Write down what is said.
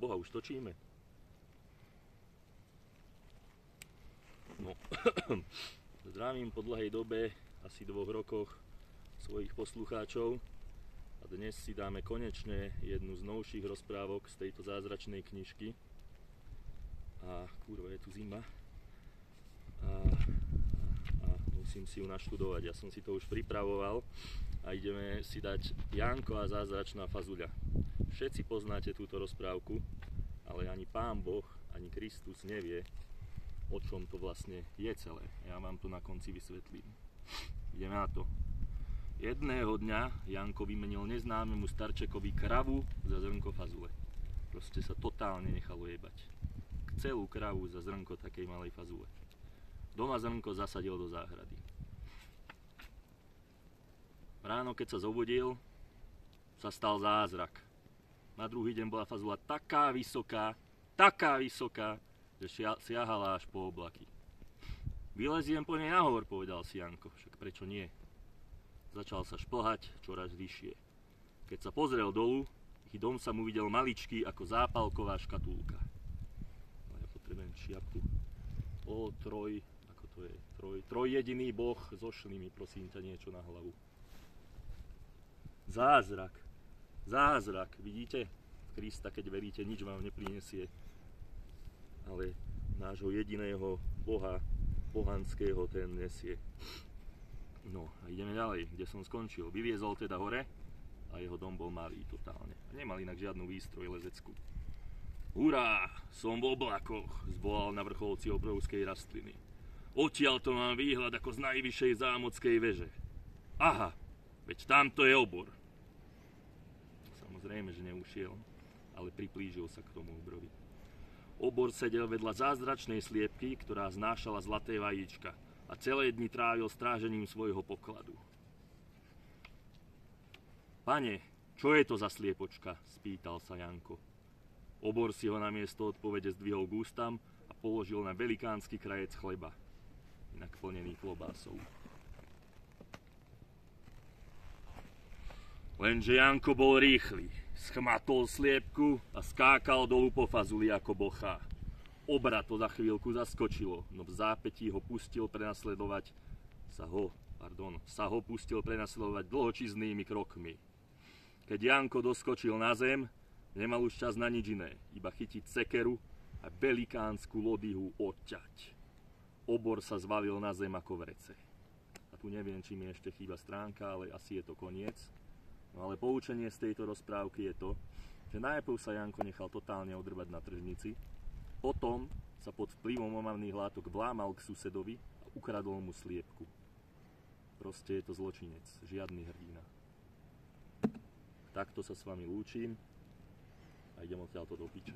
Boha, už točíme. No, zdravím po dlhej dobe, asi 2 rokoch, svojich poslucháčov a dnes si dáme konečne jednu z novších rozprávok z tejto zázračnej knižky. A kurva, je tu zima. A musím si ju naštudovať, ja som si to už pripravoval a ideme si dať Janko a zázračná fazuľa. Všetci poznáte túto rozprávku, ale ani Pán Boh, ani Kristus nevie, o čom to vlastne je celé. Ja vám to na konci vysvetlím. Ideme na to. Jedného dňa Janko vymenil neznámemu starčekovi kravu za zrnko fazule. Proste sa totálne nechalo jebať. Celú kravu za zrnko takej malej fazule. Doma zrnko zasadil do záhrady. Ráno, keď sa zobudil, sa stal zázrak. Na druhý deň bola fazula taká vysoká, že siahala až po oblaky. Vyleziem po nej nahor, povedal si Janko, však prečo nie? Začal sa šplhať čoraz vyššie. Keď sa pozrel dolu, ich dom sa mu videl maličký ako zápalková škatulka. No ja potrebujem šiapku. Ako to je? Trojjediný Boh, zošli mi prosím ťa niečo na hlavu. Zázrak, vidíte? Krista, keď veríte, nič vám neprinesie. Ale nášho jediného Boha, pohanského, ten nesie. No a ideme ďalej, kde som skončil. Vyviezol teda hore a jeho dom bol malý totálne. A nemal inak žiadnu výstroj lezeckú. Hurá, som v oblakoch, zvolal na vrcholci obrovskej rastliny. Odtiaľ to mám výhľad ako z najvyššej zámockej veže. Aha, veď tamto je obor. Samozrejme, že neušiel, ale priplížil sa k tomu obrovi. Obor sedel vedľa zázračnej sliepky, ktorá znášala zlaté vajíčka a celé dni trávil strážením svojho pokladu. Pane, čo je to za sliepočka? Spýtal sa Janko. Obor si ho namiesto odpovede zdvihol k ústam a položil na velikánsky krajec chleba, inak plnený klobásou. Lenže Janko bol rýchly. Schmatol sliepku a skákal dolu po fazuli ako bochá. Obra to za chvíľku zaskočilo, no v zápätí sa ho pustil prenasledovať dlhočiznými krokmi. Keď Janko doskočil na zem, nemal už čas na nič iné, iba chytiť sekeru a velikánsku lodyhu odťať. Obor sa zvalil na zem ako vrece. A tu neviem, či mi ešte chýba stránka, ale asi je to koniec. No ale poučenie z tejto rozprávky je to, že najprv sa Janko nechal totálne odrbať na tržnici, potom sa pod vplyvom omamných látok vlámal k susedovi a ukradol mu sliepku. Proste je to zločinec, žiadny hrdina. Takto sa s vami lúčim a idem odtiaľto do piče.